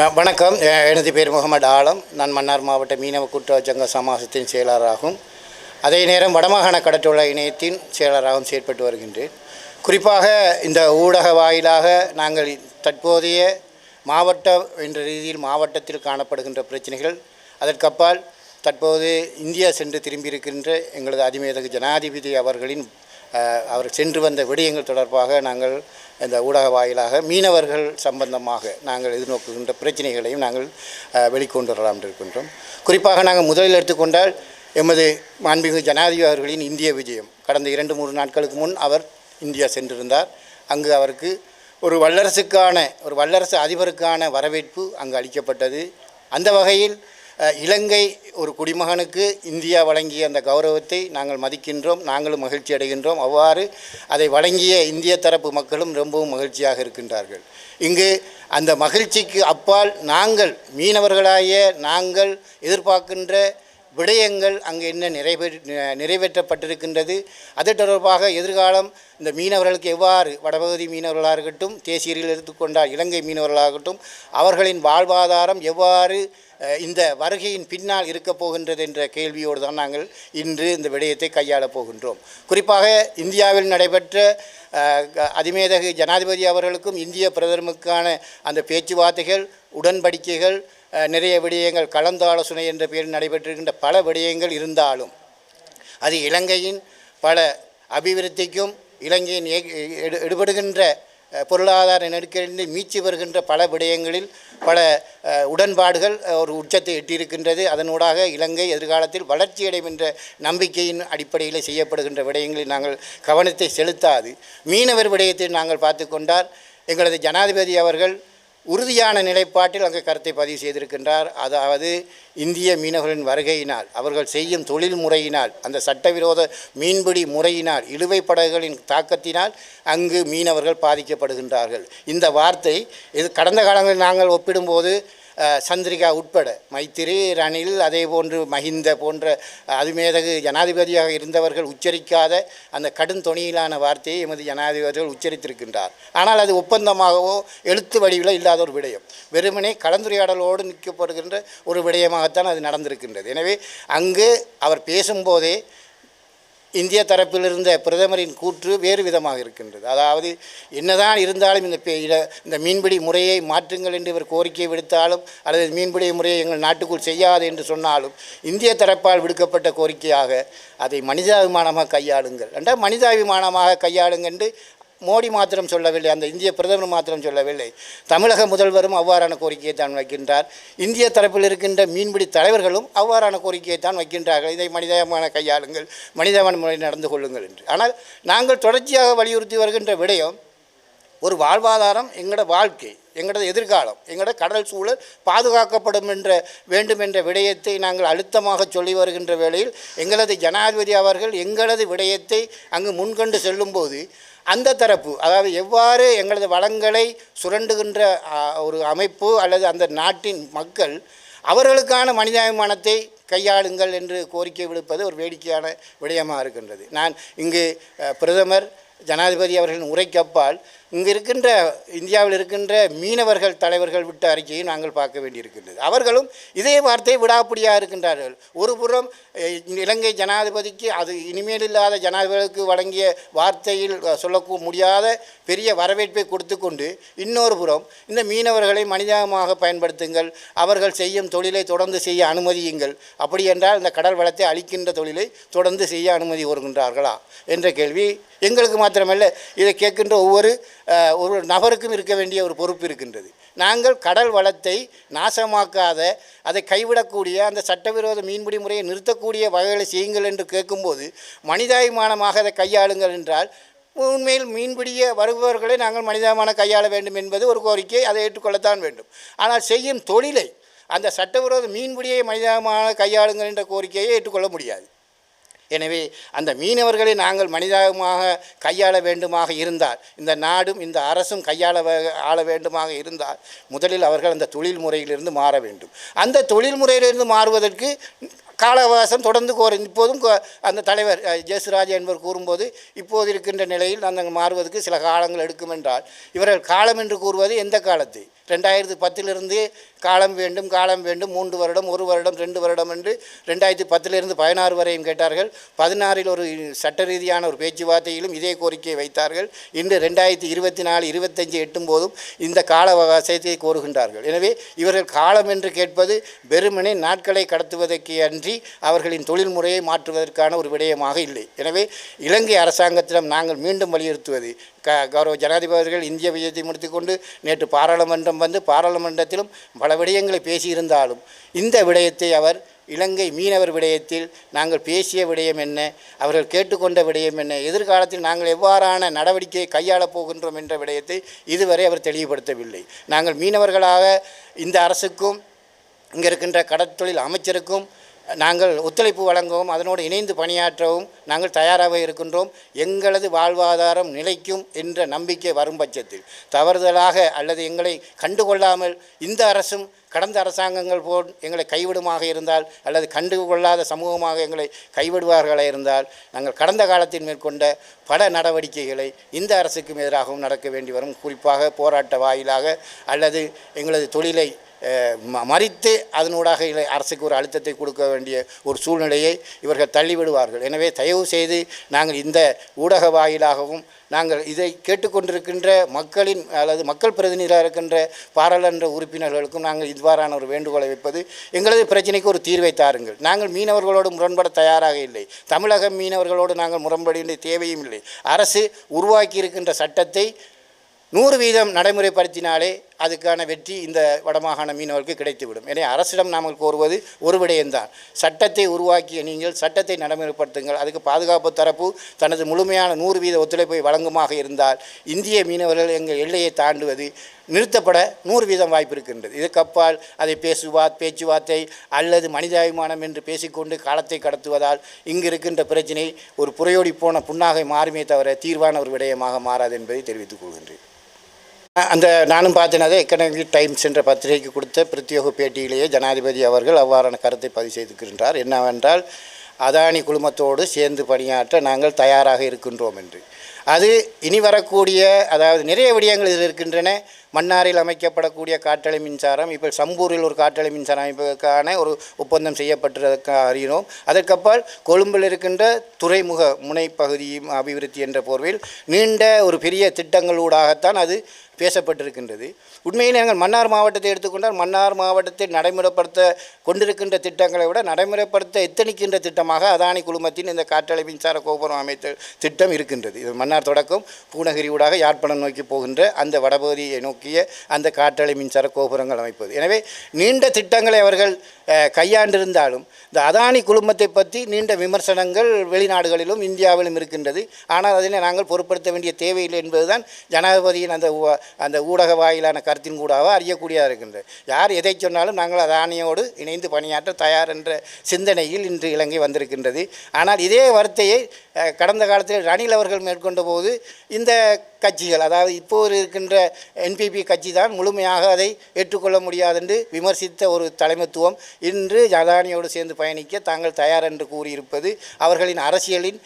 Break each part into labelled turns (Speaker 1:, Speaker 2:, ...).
Speaker 1: வணக்கம். எனது பேர் முகமது ஆலம். நான் மன்னார் மாவட்ட மீனவ கூட்டுறவு சங்க சமாசத்தின் செயலாளராகும். அதே நேரம் வடமாகாண கடற்றொழில் இணையத்தின் செயலாளராகவும் செயற்பட்டு வருகின்றேன். குறிப்பாக இந்த ஊடக வாயிலாக நாங்கள் தற்போதைய மாவட்டம் என்ற ரீதியில் மாவட்டத்தில் காணப்படுகின்ற பிரச்சனைகள், அதற்கப்பால் தற்போது இந்தியா சென்று திரும்பியிருக்கின்ற எங்களது அதிமேதகு ஜனாதிபதி அவர்களின் அவர் சென்று வந்த விடயங்கள் தொடர்பாக நாங்கள் இந்த ஊடக வாயிலாக மீனவர்கள் சம்பந்தமாக நாங்கள் எதிர்நோக்குகின்ற பிரச்சனைகளையும் நாங்கள் வெளிக்கொண்டு வரலாம் இருக்கின்றோம். குறிப்பாக நாங்கள் முதலில் எடுத்துக்கொண்டால் எமது மாண்புமிகு ஜனாதிபதி அவர்களின் இந்திய விஜயம் கடந்த 2-3 நாட்களுக்கு முன் அவர் இந்தியா சென்றிருந்தார். அங்கு அவருக்கு ஒரு வல்லரசு அதிபருக்கான வரவேற்பு அங்கு அளிக்கப்பட்டது. அந்த வகையில் இலங்கை ஒரு குடிமகனுக்கு இந்தியா வழங்கிய அந்த கௌரவத்தை நாங்கள் மதிக்கின்றோம், நாங்களும் மகிழ்ச்சி அடைகின்றோம். அவ்வாறு அதை வழங்கிய இந்திய தரப்பு மக்களும் ரொம்பவும் மகிழ்ச்சியாக இருக்கின்றார்கள். இங்கு அந்த மகிழ்ச்சிக்கு அப்பால் நாங்கள் மீனவர்களாகிய நாங்கள் எதிர்பார்க்கின்ற விடயங்கள் அங்கு என்ன நிறைவேற்றப்பட்டிருக்கின்றது, அது தொடர்பாக எதிர்காலம் இந்த மீனவர்களுக்கு எவ்வாறு, வடபகுதி மீனவர்களாக இருக்கட்டும், தேசியரில் எடுத்துக்கொண்டால் இலங்கை மீனவர்களாகட்டும், அவர்களின் வாழ்வாதாரம் எவ்வாறு இந்த வருகையின் பின்னால் இருக்கப் போகின்றது என்ற கேள்வியோடு தான் நாங்கள் இன்று இந்த விடயத்தை கையாளப் போகின்றோம். குறிப்பாக இந்தியாவில் நடைபெற்ற அதிமேதகு ஜனாதிபதி அவர்களுக்கும் இந்திய பிரதமருக்கான அந்த பேச்சுவார்த்தைகள், உடன்படிக்கைகள், நிறைய விடயங்கள் கலந்தாலோசனை என்ற பெயரில் நடைபெற்றிருக்கின்ற பல விடயங்கள் இருந்தாலும் அது இலங்கையின் பல அபிவிருத்திக்கும் இலங்கையின் எடுபடுகின்ற பொருளாதார நெருக்கடியிலிருந்து மீட்சி வருகின்ற பல விடயங்களில் பல உடன்பாடுகள் ஒரு உச்சத்தை எட்டியிருக்கின்றது. அதனூடாக இலங்கை எதிர்காலத்தில் வளர்ச்சியடையும் என்ற நம்பிக்கையின் அடிப்படையில் செய்யப்படுகின்ற விடயங்களில் நாங்கள் கவனத்தை செலுத்தாது மீனவர் விடயத்தில் நாங்கள் பார்த்து கொண்டால் எங்களது ஜனாதிபதி அவர்கள் உறுதியான நிலைப்பாட்டில் அங்கே கருத்தை பதிவு செய்திருக்கின்றார். அதாவது இந்திய மீனவர்களின் வருகையினால், அவர்கள் செய்யும் தொழில் முறையினால், அந்த சட்டவிரோத மீன்பிடி முறையினால், இழுவை படகுகளின் தாக்கத்தினால் அங்கு மீனவர்கள் பாதிக்கப்படுகின்றார்கள். இந்த வார்த்தை இது கடந்த காலங்களில் நாங்கள் ஒப்பிடும்போது சந்திரிகா உட்பட மைத்திரி, ரணில், அதே போன்று மஹிந்த போன்ற அதிமேதகு ஜனாதிபதியாக இருந்தவர்கள் உச்சரிக்காத அந்த கடும் தொனியிலான வார்த்தையை எமது ஜனாதிபதிகள் உச்சரித்திருக்கின்றார். ஆனால் அது ஒப்பந்தமாகவோ எழுத்து வடிவில் இல்லாத ஒரு விடயம், வெறுமனே கலந்துரையாடலோடு நிற்கப்படுகின்ற ஒரு விடயமாகத்தான் அது நடந்திருக்கின்றது. எனவே அங்கு அவர் பேசும்போதே இந்திய தரப்பில் இருந்த பிரதமரின் கூற்று வேறு விதமாக இருக்கின்றது. அதாவது என்னதான் இருந்தாலும் இந்த மீன்பிடி முறையை மாற்றுங்கள் என்று இவர் கோரிக்கை விடுத்தாலும், அல்லது மீன்பிடி முறையை எங்கள் நாட்டுக்குள் செய்யாது என்று சொன்னாலும், இந்திய தரப்பால் விடுக்கப்பட்ட கோரிக்கையாக அதை மனிதாபிமானமாக கையாளுங்கள் என்றால் மனிதாபிமானமாக கையாளுங்கள் என்று மோடி மாத்திரம் சொல்லவில்லை, அந்த இந்திய பிரதமர் மாத்திரம் சொல்லவில்லை, தமிழக முதல்வரும் அவ்வாறான கோரிக்கையை தான் வைக்கின்றார். இந்திய தரப்பில் இருக்கின்ற மீன்பிடி தலைவர்களும் அவ்வாறான கோரிக்கையை தான் வைக்கின்றார்கள். இதை மனிதாபிமான கையாளுங்கள், மனிதாபிமான முறை நடந்து கொள்ளுங்கள் என்று. ஆனால் நாங்கள் தொடர்ச்சியாக வலியுறுத்தி வருகின்ற விடயம் ஒரு வாழ்வாதாரம், எங்களோட வாழ்க்கை, எங்களோட எதிர்காலம், எங்களோட கடல் சூழல் பாதுகாக்கப்படும் வேண்டும் என்ற விடயத்தை நாங்கள் அழுத்தமாக சொல்லி வருகின்ற வேளையில் எங்களது ஜனாதிபதி அவர்கள் எங்களது விடயத்தை அங்கு முன்கொண்டு செல்லும்போது அந்த தரப்பு, அதாவது எவ்வாறு எங்களது வளங்களை சுரண்டுகின்ற ஒரு அமைப்பு அல்லது அந்த நாட்டின் மக்கள் அவர்களுக்கான மனிதாபிமானத்தை கையாளுங்கள் என்று கோரிக்கை விடுப்பது ஒரு வேடிக்கையான விடயமாக இருக்கின்றது. நான் இங்கு பிரதமர் ஜனாதிபதி அவர்களின் உரைக்கப்பால் இங்கு இருக்கின்ற இந்தியாவில் இருக்கின்ற மீனவர்கள் தலைவர்கள் விட்ட அறிக்கையை நாங்கள் பார்க்க வேண்டியிருக்கின்றது. அவர்களும் இதே வார்த்தையை விடாப்பிடியாக இருக்கின்றார்கள். ஒரு புறம் இலங்கை ஜனாதிபதிக்கு அது இனிமேல் இல்லாத ஜனாதிபதிக்கு வழங்கிய வார்த்தையில் சொல்ல முடியாத பெரிய வரவேற்பை கொடுத்து கொண்டு, இன்னொரு புறம் இந்த மீனவர்களை மனிதமாக பயன்படுத்துங்கள், அவர்கள் செய்யும் தொழிலை தொடர்ந்து செய்ய அனுமதியுங்கள், அப்படி என்றால் இந்த கடல் வளத்தை அளிக்கின்ற தொழிலை தொடர்ந்து செய்ய அனுமதி வருகின்றார்களா என்ற கேள்வி எங்களுக்கு மாத்திரமல்ல, இதை கேட்கின்ற ஒரு நபருக்கும் இருக்க வேண்டிய ஒரு பொறுப்பு இருக்கின்றது. நாங்கள் கடல் வளத்தை நாசமாக்காத, அதை கைவிடக்கூடிய, அந்த சட்டவிரோத மீன்பிடி முறையை நிறுத்தக்கூடிய வகைகளை செய்யுங்கள் என்று கேட்கும்போது மனிதாபிமானமாக அதை கையாளுங்கள் என்றால் உண்மையில் மீன்பிடிய வருபவர்களை நாங்கள் மனிதாபிமான கையாள வேண்டும் என்பது ஒரு கோரிக்கை, அதை ஏற்றுக்கொள்ளத்தான் வேண்டும். ஆனால் செய்யும் தொழிலை, அந்த சட்டவிரோத மீன்பிடியை மனிதாபிமான கையாளுங்கள் என்ற கோரிக்கையை ஏற்றுக்கொள்ள முடியாது. எனவே அந்த மீனவர்களை நாங்கள் மனிதமாக கையாள வேண்டுமாக இருந்தால், இந்த நாடும் இந்த அரசும் ஆள வேண்டுமாக இருந்தால், முதலில் அவர்கள் அந்த தொழில் முறையிலிருந்து மாற வேண்டும். அந்த தொழில் முறையிலிருந்து மாறுவதற்கு கால அவகாசம் தொடர்ந்து இப்போதும் அந்த தலைவர் ஜெயசுராஜா என்பவர் கூறும்போது இப்போது இருக்கின்ற நிலையில் அந்த மாறுவதற்கு சில காலங்கள் எடுக்கும் என்றால், இவர்கள் காலம் என்று கூறுவது எந்த காலத்தை? 2010 காலம் வேண்டும் 3 வருடம் 1 வருடம் 2 வருடம் என்று 2010 16 வரையும் கேட்டார்கள். 16 ஒரு சட்ட ரீதியான ஒரு பேச்சுவார்த்தையிலும் இதே கோரிக்கையை வைத்தார்கள். இன்று 2024 25 எட்டும் போதும் இந்த கால அவகாசத்தை கோருகின்றார்கள். எனவே இவர்கள் காலம் என்று கேட்பது வெறுமனே நாட்களை கடத்துவதற்கு அன்றி அவர்களின் தொழில்முறையை மாற்றுவதற்கான ஒரு விடயமாக இல்லை. எனவே இலங்கை அரசாங்கத்திடம் நாங்கள் மீண்டும் வலியுறுத்துவது, கௌரவ ஜனாதிபதிகள் இந்திய விஜயத்தை முடித்துக்கொண்டு நேற்று பாராளுமன்றம் வந்து பாராளுமன்றத்திலும் பல விடயங்களை பேசியிருந்தாலும் இந்த விடயத்தை அவர் இலங்கை மீனவர் விடயத்தில் நாங்கள் பேசிய விடயம் என்ன, அவர்கள் கேட்டுக்கொண்ட விடயம் என்ன, எதிர்காலத்தில் நாங்கள் எவ்வாறான நடவடிக்கையை கையாளப் போகின்றோம் என்ற விடயத்தை இதுவரை அவர் தெளிவுபடுத்தவில்லை. நாங்கள் மீனவர்களாக இந்த அரசுக்கும் இங்கே இருக்கின்ற கடற்தொழில் அமைச்சருக்கும் நாங்கள் ஒத்துழைப்பு வழங்கவும் அதனோடு இணைந்து பணியாற்றவும் நாங்கள் தயாராக இருக்கின்றோம். எங்களது வாழ்வாதாரம் நிலைக்கும் என்ற நம்பிக்கை வரும் பட்சத்தில் தவறுதலாக அல்லது எங்களை கண்டுகொள்ளாமல் இந்த அரசும் கடந்த அரசாங்கங்கள் போல் எங்களை கைவிடுமாக இருந்தால் அல்லது கண்டுகொள்ளாத சமூகமாக எங்களை கைவிடுவார்களாக இருந்தால் நாங்கள் கடந்த காலத்தில் மேற்கொண்ட பல நடவடிக்கைகளை இந்த அரசுக்கும் எதிராகவும் நடக்க வேண்டி வரும். குறிப்பாக போராட்ட வாயிலாக அல்லது எங்களது தொழிலை மறித்து அதனூடாக அரசுக்கு ஒரு அழுத்தத்தை கொடுக்க வேண்டிய ஒரு சூழ்நிலையை இவர்கள் தள்ளிவிடுவார்கள். எனவே தயவு செய்து நாங்கள் இந்த ஊடக வாயிலாகவும் நாங்கள் இதை கேட்டுக்கொண்டிருக்கின்ற மக்களின் அல்லது மக்கள் பிரதிநிதியாக இருக்கின்ற பாராளுமன்ற உறுப்பினர்களுக்கும் நாங்கள் இவ்வாறான ஒரு வேண்டுகோளை வைப்பது, எங்களது பிரச்சனைக்கு ஒரு தீர்வை தாருங்கள். நாங்கள் மீனவர்களோடு முரண்பட தயாராக இல்லை. தமிழக மீனவர்களோடு நாங்கள் முரண்பட தேவையும் இல்லை. அரசு உருவாக்கி இருக்கின்ற சட்டத்தை 100% நடைமுறைப்படுத்தினாலே அதுக்கான வெற்றி இந்த வடமாகாண மீனவர்களுக்கு கிடைத்துவிடும். எனவே அரசிடம் நாங்கள் கோருவது ஒரு விடயம்தான், சட்டத்தை உருவாக்கிய நீங்கள் சட்டத்தை நடைமுறைப்படுத்துங்கள். அதுக்கு பாதுகாப்பு தரப்பு தனது முழுமையான 100% ஒத்துழைப்பை வழங்குமாக இருந்தால் இந்திய மீனவர்கள் எங்கள் எல்லையை தாண்டுவது நிறுத்தப்பட 100% வாய்ப்பு இருக்கின்றது. இதுக்கப்பால் அதை பேச்சுவார்த்தை அல்லது மனிதாபிமானம் என்று பேசிக்கொண்டு காலத்தை கடத்துவதால் இங்கு இருக்கின்ற பிரச்சினை ஒரு புரையோடி போன புண்ணாகை மாறுமே தவிர தீர்வான ஒரு விடயமாக மாறாது என்பதை தெரிவித்துக் கொள்கின்றேன். நானும் பார்த்தேனதே எக்கனாமிக் டைம்ஸ் என்ற பத்திரிகைக்கு கொடுத்த பிரத்யேக பேட்டியிலேயே ஜனாதிபதி அவர்கள் அவ்வாறான கருத்தை பதிவு செய்திருக்கின்றார். என்னவென்றால் அதானி குழுமத்தோடு சேர்ந்து பணியாற்ற நாங்கள் தயாராக இருக்கின்றோம் என்று. அது இனி வரக்கூடிய, அதாவது நிறைய விடயங்கள் இதில் இருக்கின்றன. மன்னாரில் அமைக்கப்படக்கூடிய காற்றலை மின்சாரம், இப்போ சம்பூரில் ஒரு காற்றலை மின்சாரம் அமைப்பதற்கான ஒரு ஒப்பந்தம் செய்யப்பட்டிருக்க அறிகிறோம். அதற்கப்பால் கொழும்பில் இருக்கின்ற துறைமுக முனைப்பகுதி அபிவிருத்தி என்ற போர்வையில் நீண்ட ஒரு பெரிய திட்டங்களூடாகத்தான் அது பேசப்பட்டிருக்கின்றது. உண்மையில் நாங்கள் மன்னார் மாவட்டத்தை எடுத்துக்கொண்டால் மன்னார் மாவட்டத்தில் நடைமுறைப்படுத்த கொண்டிருக்கின்ற திட்டங்களை விட நடைமுறைப்படுத்த எத்தனிக்கின்ற திட்டமாக அதானி குழுமத்தின் இந்த காற்றலை மின்சார கோபுரம் அமைத்த திட்டம் இருக்கின்றது. இது மன்னார் தொடக்கம் பூநகரி ஊடாக யாழ்ப்பாணம் நோக்கி போகின்ற அந்த வடபகுதியை நோக்கிய அந்த காற்றலை மின்சார கோபுரங்கள் அமைப்பது. எனவே நீண்ட திட்டங்களை அவர்கள் கையாண்டிருந்தாலும் இந்த அதானி குழுமத்தை பற்றி நீண்ட விமர்சனங்கள் வெளிநாடுகளிலும் இந்தியாவிலும் இருக்கின்றது. ஆனால் அதனை நாங்கள் பொருட்படுத்த வேண்டிய தேவையில்லை என்பதுதான் ஜனாதிபதியின் அந்த ஊடக வாயிலான கருத்தின் கூடாக அறியக்கூடியதாக இருக்கின்றது. யார் எதை சொன்னாலும் நாங்கள் அதானியோடு இணைந்து பணியாற்ற தயார் என்ற சிந்தனையில் இன்று இலங்கை வந்திருக்கின்றது. ஆனால் இதே வார்த்தையை கடந்த காலத்தில் ரணில் அவர்கள் மேற்கொண்ட போது இந்த கட்சிகள், அதாவது இப்போது இருக்கின்ற என்பிபி கட்சி தான் முழுமையாக அதை ஏற்றுக்கொள்ள முடியாது என்று விமர்சித்த ஒரு தலைமைத்துவம் இன்று அதானியோடு சேர்ந்து பயணிக்க தாங்கள் தயார் என்று கூறியிருப்பது அவர்களின் அரசியலின்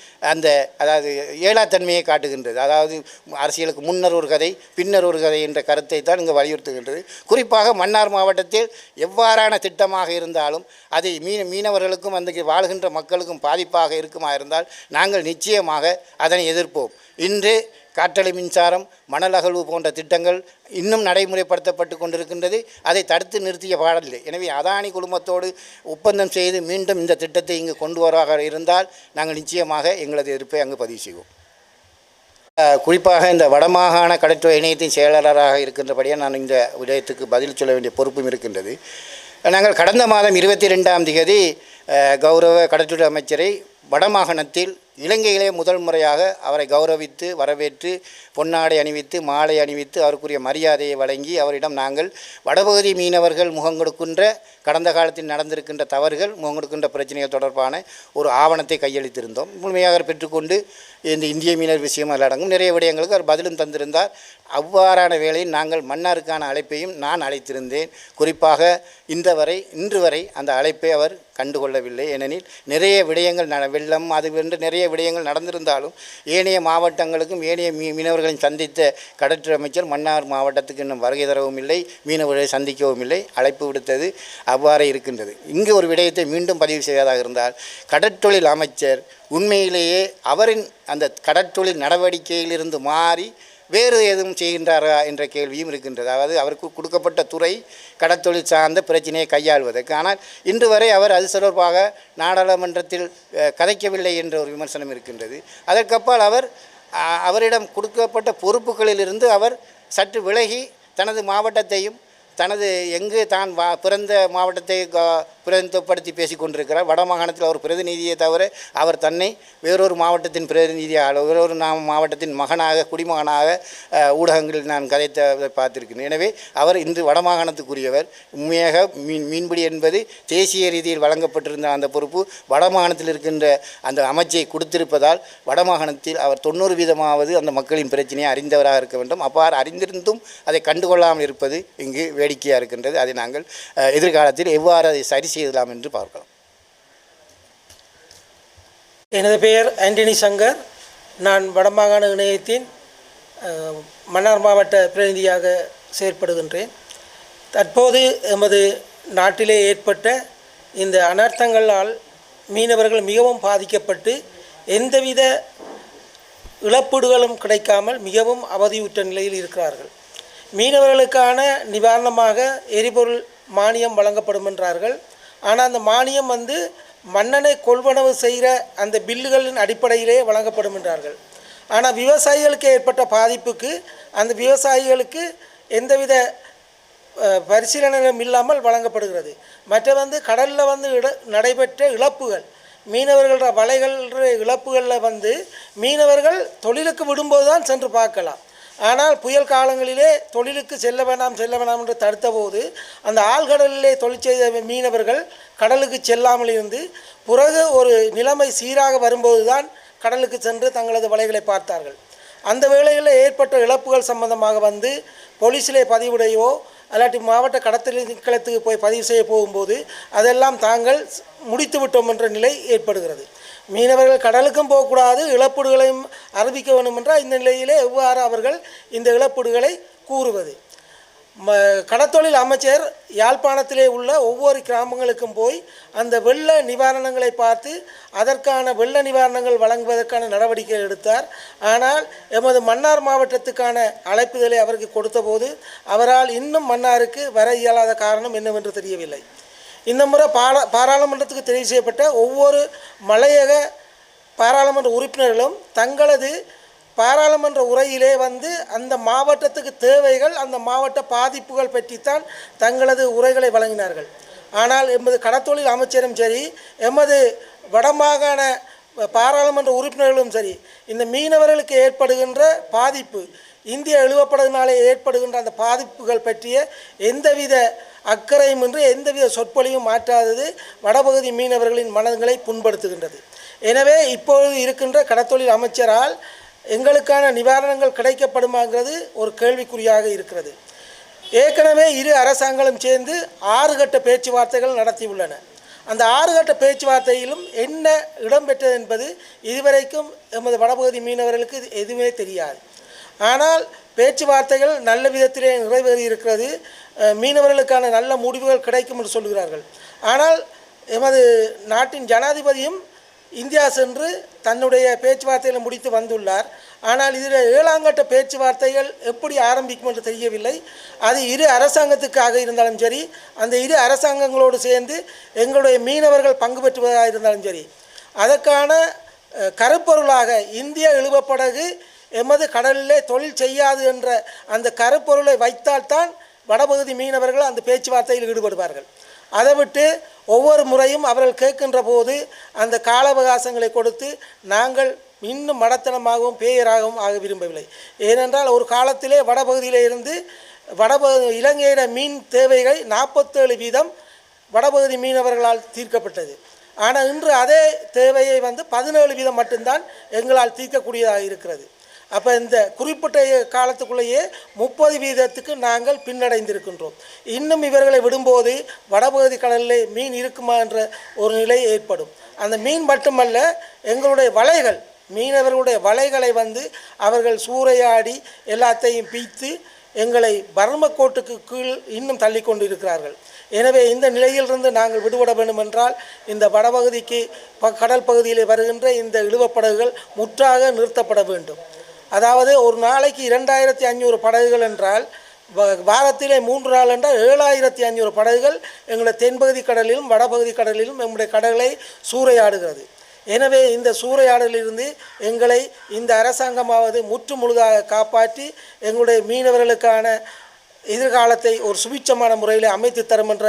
Speaker 1: அதாவது ஏலாத்தன்மையை காட்டுகின்றது. அதாவது அரசியலுக்கு முன்னர் ஒரு கதை பின்னர் ஒரு கதை என்ற கருத்தை தான் இங்கு வலியுறுத்துகின்றது. குறிப்பாக மன்னார் மாவட்டத்தில் எவ்வாறான திட்டமாக இருந்தாலும் அதை மீனவர்களுக்கும் அந்த வாழ்கின்ற மக்களுக்கும் பாதிப்பாக இருக்குமா இருந்தால் நாங்கள் நிச்சயமாக அதனை எதிர்ப்போம். இன்று காற்றலை மின்சாரம், மணல் அகழ்வு போன்ற திட்டங்கள் இன்னும் நடைமுறைப்படுத்தப்பட்டு கொண்டிருக்கின்றது. அதை தடுத்து நிறுத்திய பாடவில்லை. எனவே அதானி குழுமத்தோடு ஒப்பந்தம் செய்து மீண்டும் இந்த திட்டத்தை இங்கு கொண்டு வருவாக இருந்தால் நாங்கள் நிச்சயமாக எங்களது எதிர்ப்பை அங்கு பதிவு செய்வோம். குறிப்பாக இந்த வடமாகாண கடற்துறை இணையத்தின் செயலாளராக இருக்கின்றபடியாக நான் இந்த விடயத்துக்கு பதில் சொல்ல வேண்டிய பொறுப்பும் இருக்கின்றது. நாங்கள் கடந்த மாதம் 22ஆம் தேதி கௌரவ கடற்துறை அமைச்சரை வடமாகாணத்தில் இலங்கையிலே முதல் முறையாக அவரை கௌரவித்து வரவேற்று பொன்னாடை அணிவித்து மாலை அணிவித்து அவருக்குரிய மரியாதையை வழங்கி அவரிடம் நாங்கள் வடபகுதி மீனவர்கள் முகங்கொடுக்கின்ற கடந்த காலத்தில் நடந்திருக்கின்ற தவறுகள் முகங்கொடுக்கின்ற பிரச்சனைகள் தொடர்பான ஒரு ஆவணத்தை கையளித்திருந்தோம். முழுமையாக பெற்றுக்கொண்டு இந்த இந்திய மீனவர் விஷயம் அதில் அடங்கும். நிறைய விடயங்களுக்கு அவர் பதிலும் தந்திருந்தார். அவ்வாறான வேளையில் நாங்கள் மன்னாருக்கான அழைப்பையும் நான் அழைத்திருந்தேன். குறிப்பாக இன்று வரை அந்த அழைப்பை அவர் கண்டுகொள்ளவில்லை. ஏனெனில் நிறைய விடயங்கள் வெள்ளம் அது என்று நிறைய விடயங்கள் நடந்திருந்தாலும் ஏனைய மாவட்டங்களுக்கும் ஏனைய மீனவர்களை சந்தித்த கடற்துறை அமைச்சர் மன்னார் மாவட்டத்துக்கு இன்னும் வருகை தரவும் இல்லை, மீனவர்களை சந்திக்கவும் இல்லை. அழைப்பு விடுத்தது அவ்வாறே இருக்கின்றது. இங்கு ஒரு விடயத்தை மீண்டும் பதிவு செய்வதாக இருந்தால், கடற்றொழில் அமைச்சர் உண்மையிலேயே அவரின் அந்த கடற்றொழில் நடவடிக்கையிலிருந்து மாறி வேறு எதுவும் செய்கின்றாரா என்ற கேள்வியும் இருக்கின்றது. அதாவது அவருக்கு கொடுக்கப்பட்ட துறை கடற்தொழில் சார்ந்த பிரச்சனையை கையாள்வதற்கு. ஆனால் இன்று வரை அவர் அது தொடர்பாக நாடாளுமன்றத்தில் கதைக்கவில்லை என்ற ஒரு விமர்சனம் இருக்கின்றது. அதற்கப்பால் அவரிடம் கொடுக்கப்பட்ட பொறுப்புகளிலிருந்து அவர் சற்று விலகி தனது மாவட்டத்தையும் தனது எங்கு தான் பிறந்த மாவட்டத்தை பிரதிநிதித்துவப்படுத்தி பேசிக் கொண்டிருக்கிறார். வடமாகாணத்தில் அவர் பிரதிநிதியை தவிர அவர் தன்னை வேறொரு மாவட்டத்தின் பிரதிநிதியாக வேறொரு மாவட்டத்தின் மகனாக குடிமகனாக ஊடகங்களில் நான் கதைத்த பார்த்திருக்கிறேன். எனவே அவர் இன்று வடமாகாணத்துக்குரியவர். உண்மையாக மீன்பிடி என்பது தேசிய ரீதியில் வழங்கப்பட்டிருந்த அந்த பொறுப்பு வடமாகாணத்தில் இருக்கின்ற அந்த அமைச்சை கொடுத்திருப்பதால் வடமாகாணத்தில் அவர் 90% அந்த மக்களின் பிரச்சனையை அறிந்தவராக இருக்க வேண்டும். அவ்வாறு அறிந்திருந்தும் அதை கண்டுகொள்ளாமல் இருப்பது இங்கு வேடிக்கையாக இருக்கின்றது. அதை நாங்கள் எதிர்காலத்தில் எவ்வாறு அதை சரி செய்யலாம் என்று பார்க்கலாம்.
Speaker 2: எனது பெயர் ஆண்டனி சங்கர். நான் வடமாகாண இணையத்தின் மன்னார் மாவட்ட பிரதிநிதியாக செயற்படுகின்றேன். தற்போது எமது நாட்டிலே ஏற்பட்ட இந்த அனர்த்தங்களால் மீனவர்கள் மிகவும் பாதிக்கப்பட்டு எந்தவித இழப்பீடுகளும் கிடைக்காமல் மிகவும் அவதியுற்ற நிலையில் இருக்கிறார்கள். மீனவர்களுக்கான நிவாரணமாக எரிபொருள் மானியம் வழங்கப்படும் என்றார்கள். ஆனால் அந்த மானியம் மண்ணெண்ணெய் கொள்வனவு செய்கிற அந்த பில்லுகளின் அடிப்படையிலே வழங்கப்படும் என்றார்கள். ஆனால் விவசாயிகளுக்கு ஏற்பட்ட பாதிப்புக்கு அந்த விவசாயிகளுக்கு எந்தவித பரிசீலனையும் இல்லாமல் வழங்கப்படுகிறது. மற்ற கடலில் நடைபெற்ற இழப்புகள், மீனவர்கள வலைகள் இழப்புகளில் மீனவர்கள் தொழிலுக்கு விடும்போது தான் சென்று பார்க்கலாம். ஆனால் புயல் காலங்களிலே தொழிலுக்கு செல்ல வேண்டாம் என்று தடுத்த போது அந்த ஆழ்கடலிலே தொழில் செய்த மீனவர்கள் கடலுக்கு செல்லாமல் இருந்து பிறகு ஒரு நிலைமை சீராக வரும்போது தான் கடலுக்கு சென்று தங்களது வலைகளை பார்த்தார்கள். அந்த வேளையில் ஏற்பட்ட இழப்புகள் சம்பந்தமாக போலீஸிலே பதிவுடையோ அல்லாட்டி மாவட்ட கடத்தலுக்கு போய் பதிவு செய்ய போகும்போது அதெல்லாம் தாங்கள் முடித்து விட்டோம் என்ற நிலை ஏற்படுகிறது. மீனவர்கள் கடலுக்கும் போகக்கூடாது, இழப்பீடுகளையும் அறிவிக்க வேண்டும் என்றால் இந்த நிலையிலே எவ்வாறு அவர்கள் இந்த இழப்பீடுகளை கூறுவது? கடத்தொழில் அமைச்சர் யாழ்ப்பாணத்திலே உள்ள ஒவ்வொரு கிராமங்களுக்கும் போய் அந்த வெள்ள நிவாரணங்களை பார்த்து அதற்கான வெள்ள நிவாரணங்கள் வழங்குவதற்கான நடவடிக்கைகள் எடுத்தார். ஆனால் எமது மன்னார் மாவட்டத்துக்கான அழைப்புதலை அவருக்கு கொடுத்தபோது அவரால் இன்னும் மன்னாருக்கு வர இயலாத காரணம் என்னவென்று தெரியவில்லை. இந்த முறை பாராளுமன்றத்துக்கு தெரிவு செய்யப்பட்ட ஒவ்வொரு மலையக பாராளுமன்ற உறுப்பினர்களும் தங்களது பாராளுமன்ற உரையிலே அந்த மாவட்டத்துக்கு தேவைகள், அந்த மாவட்ட பாதிப்புகள் பற்றித்தான் தங்களது உரைகளை வழங்கினார்கள். ஆனால் எமது கடத்தொழில் அமைச்சரும் சரி, எமது வடமாகாண பாராளுமன்ற உறுப்பினர்களும் சரி, இந்த மீனவர்களுக்கு ஏற்படுகின்ற பாதிப்பு, இந்திய எழுவப்படுவதனாலே ஏற்படுகின்ற அந்த பாதிப்புகள் பற்றிய எந்தவித அக்கறையுமின்றி எந்தவித சொற்பொழிவும் மாற்றாதது வடபகுதி மீனவர்களின் மனங்களை புண்படுத்துகின்றது. எனவே இப்பொழுது இருக்கின்ற கடத்தொழில் அமைச்சரால் எங்களுக்கான நிவாரணங்கள் கிடைக்கப்படுமாங்கிறது ஒரு கேள்விக்குறியாக இருக்கிறது. ஏற்கனவே இரு அரசாங்கங்களும் சேர்ந்து 6 கட்ட பேச்சுவார்த்தைகள் நடத்தியுள்ளன. அந்த 6 கட்ட பேச்சுவார்த்தையிலும் என்ன இடம்பெற்றது என்பது இதுவரைக்கும் எமது வடபகுதி மீனவர்களுக்கு எதுவுமே தெரியாது. ஆனால் பேச்சுவார்த்தைகள் நல்ல விதத்திலே நிறைவேறி இருக்கிறது, மீனவர்களுக்கான நல்ல முடிவுகள் கிடைக்கும் என்று சொல்கிறார்கள். ஆனால் எமது நாட்டின் ஜனாதிபதியும் இந்தியா சென்று தன்னுடைய பேச்சுவார்த்தைகளை முடித்து வந்துள்ளார். ஆனால் இதில் 7ஆம் கட்ட பேச்சுவார்த்தைகள் எப்படி ஆரம்பிக்கும் என்று தெரியவில்லை. அது இரு அரசாங்கத்துக்காக இருந்தாலும் சரி, அந்த இரு அரசாங்கங்களோடு சேர்ந்து எங்களுடைய மீனவர்கள் பங்கு பெற்றுவதாக இருந்தாலும் சரி, அதற்கான கருப்பொருளாக இந்திய இழுவப்படகு எமது கடலிலே தொழில் செய்யாது என்ற அந்த கருப்பொருளை வைத்தால்தான் வடபகுதி மீனவர்கள் அந்த பேச்சுவார்த்தையில் ஈடுபடுவார்கள். அதை விட்டு ஒவ்வொரு முறையும் அவர்கள் கேட்கின்ற போது அந்த கால அவகாசங்களை கொடுத்து நாங்கள் இன்னும் மடத்தனமாகவும் பேயராகவும் ஆக விரும்பவில்லை. ஏனென்றால் ஒரு காலத்திலே வடபகுதியிலே இருந்து இலங்கையிட மீன் தேவைகள் 47% வடபகுதி மீனவர்களால் தீர்க்கப்பட்டது. ஆனால் இன்று அதே தேவையை வந்து 17 வீதம் மட்டும்தான் எங்களால் தீர்க்கக்கூடியதாக இருக்கிறது. அப்போ இந்த குறிப்பிட்ட காலத்துக்குள்ளேயே 30 வீதத்துக்கு நாங்கள் பின்னடைந்திருக்கின்றோம். இன்னும் இவர்களை விடும்போது வடபகுதி கடலில் மீன் இருக்குமா என்ற ஒரு நிலை ஏற்படும். அந்த மீன் மட்டுமல்ல, எங்களுடைய வலைகள், மீனவர்களுடைய வலைகளை வந்து அவர்கள் சூறையாடி எல்லாத்தையும் பீத்து எங்களை பர்மக்கோட்டுக்கு கீழ் இன்னும் தள்ளி கொண்டு இருக்கிறார்கள். எனவே இந்த நிலையிலிருந்து நாங்கள் விடுபட வேண்டும் என்றால் இந்த வடபகுதிக்கு கடல் பகுதியில் வருகின்ற இந்த இழுவப்படகுகள் முற்றாக நிறுத்தப்பட வேண்டும். அதாவது ஒரு நாளைக்கு 2500 படகுகள் என்றால் வாரத்திலே 3 நாள் என்றால் 7500 படகுகள் எங்களுடைய தென்பகுதி கடலிலும் வடபகுதி கடலிலும் நம்முடைய கடலை சூறையாடுகிறது. எனவே இந்த சூறையாடலிலிருந்து எங்களை இந்த அரசாங்கமாவது முற்று முழுதாக காப்பாற்றி எங்களுடைய மீனவர்களுக்கான எதிர்காலத்தை ஒரு சுபிட்சமான முறையில் அமைத்து தரும் என்ற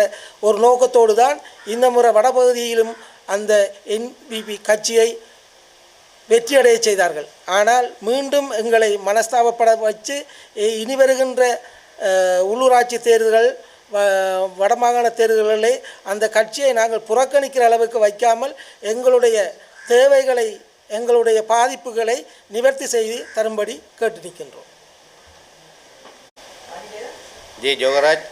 Speaker 2: ஒரு நோக்கத்தோடு தான் இந்த முறை வடபகுதியிலும் அந்த NPP கட்சியை வெற்றியடைய செய்தார்கள். ஆனால் மீண்டும் எங்களை மனஸ்தாபப்பட வச்சு இனி வருகின்ற உள்ளூராட்சி தேர்தல்கள், வடமாகாண தேர்தல்களிலே அந்த கட்சியை நாங்கள் புறக்கணிக்கிற அளவுக்கு வைக்காமல் எங்களுடைய தேவைகளை, எங்களுடைய பாதிப்புகளை நிவர்த்தி செய்து தரும்படி கேட்டு நிற்கின்றோம்.
Speaker 3: ஜே ஜோகராஜ்,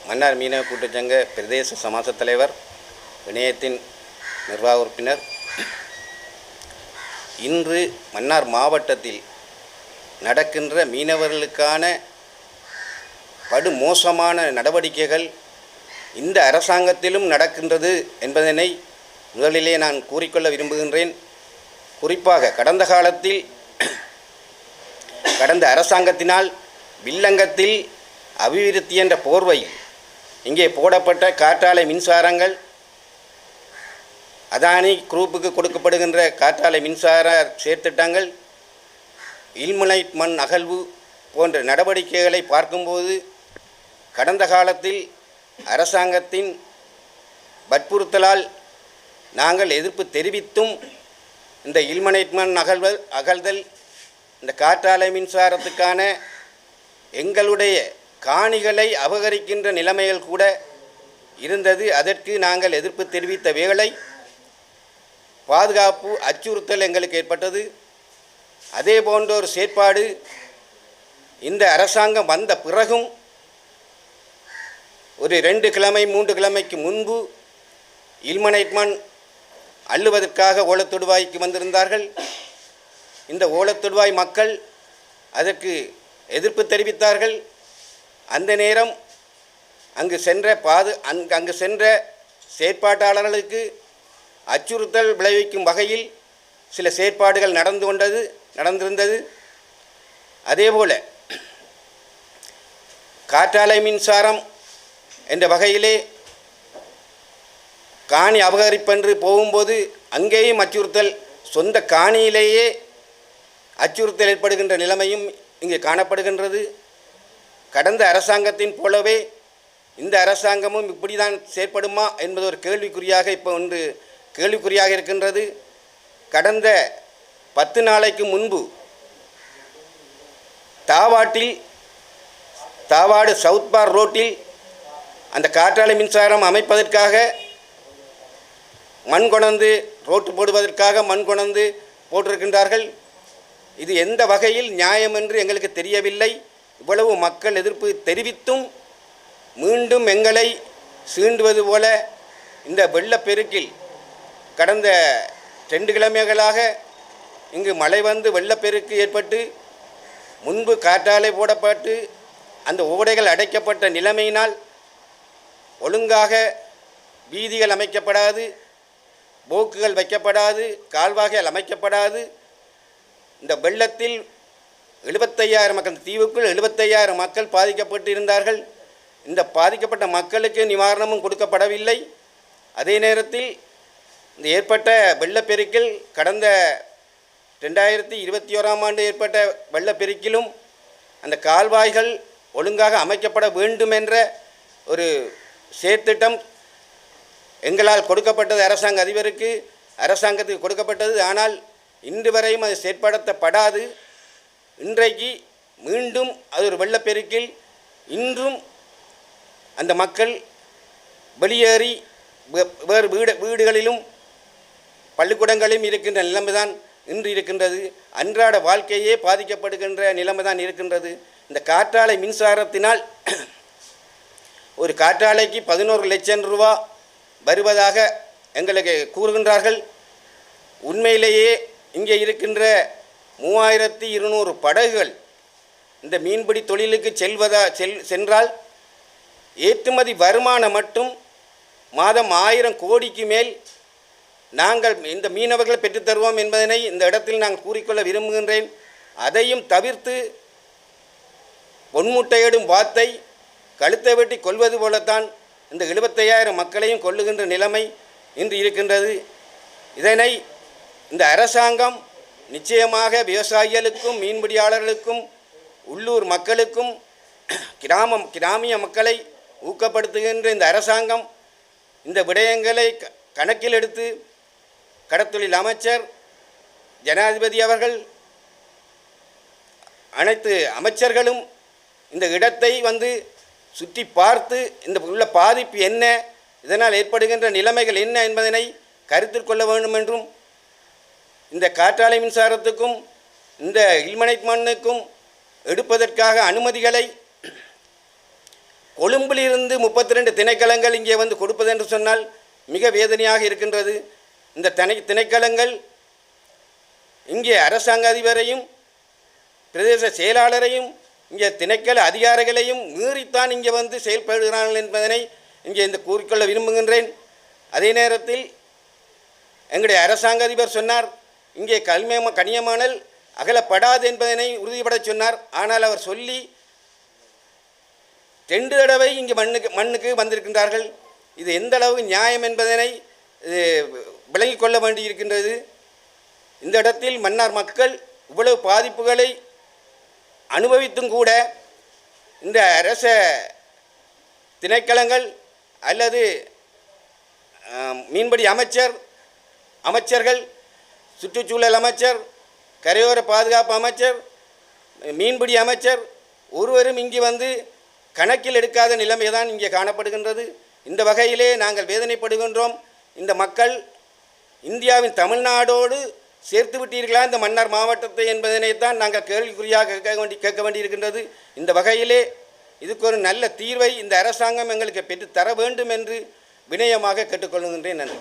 Speaker 3: மன்னார் மீனவ கூட்டுச்சங்க பிரதேச சமாச தலைவர், இணையத்தின் நிர்வாக உறுப்பினர். இன்று மன்னார் மாவட்டத்தில் நடக்கின்ற மீனவர்களுக்கான படுமோசமான நடவடிக்கைகள் இந்த அரசாங்கத்திலும் நடக்கின்றது என்பதனை முதலிலே நான் கூறிக்கொள்ள விரும்புகின்றேன். குறிப்பாக கடந்த காலத்தில் கடந்த அரசாங்கத்தினால் வில்லங்கத்தில் அபிவிருத்தி என்ற போர்வையில் இங்கே போடப்பட்ட காற்றாலை மின்சாரங்கள், அதானி குரூப்புக்கு கொடுக்கப்படுகின்ற காற்றாலை மின்சார செயற்திட்டங்கள், இல்முனைட் மண் அகழ்வு போன்ற நடவடிக்கைகளை பார்க்கும்போது கடந்த காலத்தில் அரசாங்கத்தின் வற்புறுத்தலால் நாங்கள் எதிர்ப்பு தெரிவித்தும் இந்த இல்மனைட் மண் அகழ்தல், இந்த காற்றாலை மின்சாரத்துக்கான எங்களுடைய காணிகளை அபகரிக்கின்ற நிலைமைகள் கூட இருந்தது. அதற்கு நாங்கள் எதிர்ப்பு தெரிவித்த வேளை பாதுகாப்பு அச்சுறுத்தல் எங்களுக்கு ஏற்பட்டது. அதே போன்ற ஒரு செயற்பாடு இந்த அரசாங்கம் வந்த பிறகும் ஒரு 2 கிழமை 3 கிழமைக்கு முன்பு இல்மனைட் மண் அள்ளுவதற்காக ஓலத்தொடுவாய்க்கு வந்திருந்தார்கள். இந்த ஓலத்தொடுவாய் மக்கள் அதற்கு எதிர்ப்பு தெரிவித்தார்கள். அந்த நேரம் அங்கு சென்ற செயற்பாட்டாளர்களுக்கு அச்சுறுத்தல் விளைவிக்கும் வகையில் சில செயற்பாடுகள் நடந்திருந்தது. அதேபோல காற்றாலை மின்சாரம் என்ற வகையிலே காணி அபகரிப்பென்று போகும்போது அங்கேயும் அச்சுறுத்தல், சொந்த காணியிலேயே அச்சுறுத்தல் ஏற்படுகின்ற நிலைமையும் இங்கு காணப்படுகின்றது. கடந்த அரசாங்கத்தின் போலவே இந்த அரசாங்கமும் இப்படி தான் செயற்படுமா என்பது ஒரு கேள்விக்குறியாக ஒன்று கேள்விக்குறியாக இருக்கின்றது. கடந்த 10 நாளைக்கு முன்பு தாவாடு சவுத் பார் ரோட்டில் அந்த காற்றாலை மின்சாரம் அமைப்பதற்காக ரோட்டு போடுவதற்காக மண் கொணந்து போட்டிருக்கின்றார்கள். இது எந்த வகையில் நியாயம் என்று எங்களுக்கு தெரியவில்லை. இவ்வளவு மக்கள் எதிர்ப்பு தெரிவித்தும் மீண்டும் எங்களை சீண்டுவது போல இந்த வெள்ளப்பெருக்கில் கடந்த 2 கிழமைகளாக இங்கு மழை வந்து வெள்ளப்பெருக்கு ஏற்பட்டு முன்பு காற்றாலை போடப்பட்டு அந்த ஓடைகள் அடைக்கப்பட்ட நிலைமையினால் ஒழுங்காக வீதிகள் அமைக்கப்படாது, போக்குகள் வைக்கப்படாது, கால்வாய்கள் அமைக்கப்படாது. இந்த வெள்ளத்தில் 75,000 மக்கள், தீவுக்குள் 75,000 மக்கள் பாதிக்கப்பட்டு இருந்தார்கள். இந்த பாதிக்கப்பட்ட மக்களுக்கு நிவாரணமும் கொடுக்கப்படவில்லை. அதே நேரத்தில் இந்த ஏற்பட்ட வெள்ளப்பெருக்கில் கடந்த 2021ஆம் ஆண்டு ஏற்பட்ட வெள்ளப்பெருக்கிலும் அந்த கால்வாய்கள் ஒழுங்காக அமைக்கப்பட வேண்டும் என்ற ஒரு செயற்திட்டம் எங்களால் கொடுக்கப்பட்டது, அரசாங்கத்துக்கு கொடுக்கப்பட்டது. ஆனால் இன்று வரையும் அது செயற்படுத்தப்படாது. இன்றைக்கு மீண்டும் அது ஒரு வெள்ளப்பெருக்கில் இன்றும் அந்த மக்கள் வெளியேறி வேறு வீடுகளிலும் பள்ளிக்கூடங்களும் இருக்கின்ற நிலைமைதான் இன்று இருக்கின்றது. அன்றாட வாழ்க்கையே பாதிக்கப்படுகின்ற நிலைமைதான் இருக்கின்றது. இந்த காற்றாலை மின்சாரத்தினால் ஒரு காற்றாலைக்கு 11 லட்சம் ரூபா வருவதாக எங்களுக்கு கூறுகின்றார்கள். உண்மையிலேயே இங்கே இருக்கின்ற 3200 படகுகள் இந்த மீன்பிடி தொழிலுக்கு சென்றால் ஏற்றுமதி வருமானம் மட்டும் மாதம் 1000 கோடிக்கு மேல் நாங்கள் இந்த மீனவர்களை பெற்றுத்தருவோம் என்பதனை இந்த இடத்தில் நான் கூறிக்கொள்ள விரும்புகின்றேன். அதையும் தவிர்த்து பொன்முட்டையிடும் வாத்தை கழுத்தை வெட்டி கொள்வது போலத்தான் இந்த 75,000 மக்களையும் கொல்லுகின்ற நிலைமை இன்று இருக்கின்றது. இதனை இந்த அரசாங்கம் நிச்சயமாக விவசாயிகளுக்கும் மீன்பிடியாளர்களுக்கும் உள்ளூர் மக்களுக்கும் கிராமிய மக்களை ஊக்கப்படுத்துகின்ற இந்த அரசாங்கம் இந்த விடயங்களை கணக்கில் எடுத்து கடத்தொழில் அமைச்சர், ஜனாதிபதி அவர்கள், அனைத்து அமைச்சர்களும் இந்த இடத்தை வந்து சுற்றி பார்த்து இந்த உள்ள பாதிப்பு என்ன, இதனால் ஏற்படுகின்ற நிலைமைகள் என்ன என்பதனை கருத்தில் கொள்ள வேண்டும் என்றும், இந்த காற்றாலை மின்சாரத்துக்கும் இந்த இல்மனைட் மண்ணுக்கும் எடுப்பதற்காக அனுமதிகளை கொழும்பிலிருந்து 32 திணைக்களங்கள் இங்கே வந்து கொடுப்பது என்று சொன்னால் மிக வேதனையாக இருக்கின்றது. இந்த திணைக்களங்கள் இங்கே அரசாங்க அதிபரையும் பிரதேச செயலாளரையும் இங்கே திணைக்கள அதிகாரிகளையும் மீறித்தான் இங்கே வந்து செயல்படுகிறார்கள் என்பதனை இங்கே இந்த கூறிக்கொள்ள விரும்புகின்றேன். அதே நேரத்தில் எங்களுடைய அரசாங்க அதிபர் சொன்னார், இங்கே கனியமானல் அகலப்படாது என்பதனை உறுதிப்பட சொன்னார். ஆனால் அவர் சொல்லி 2 தடவை இங்கே மண்ணுக்கு வந்திருக்கின்றார்கள். இது எந்த அளவு நியாயம் என்பதனை விளங்கிக் கொள்ள வேண்டியிருக்கின்றது. இந்த இடத்தில் மன்னார் மக்கள் இவ்வளவு பாதிப்புகளை அனுபவித்தும் கூட இந்த அரச திணைக்களங்கள் அல்லது மீன்பிடி அமைச்சர்கள், சுற்றுச்சூழல் அமைச்சர், கரையோர பாதுகாப்பு அமைச்சர், மீன்பிடி அமைச்சர் ஒருவரும் இங்கே வந்து கணக்கில் எடுக்காத நிலைமை தான் இங்கே காணப்படுகின்றது. இந்த வகையிலே நாங்கள் வேதனைப்படுகின்றோம். இந்த மக்கள் இந்தியாவின் தமிழ்நாடோடு சேர்த்து விட்டீர்களா இந்த மன்னார் மாவட்டத்தை என்பதனைத்தான் நாங்கள் கேள்விக்குறியாக கேட்க வேண்டியிருக்கின்றது. இந்த வகையிலே இதுக்கு ஒரு நல்ல தீர்வை இந்த அரசாங்கம் எங்களுக்கு பெற்று தர வேண்டும் என்று வினயமாக கேட்டுக்கொள்கின்றேன். நன்றி.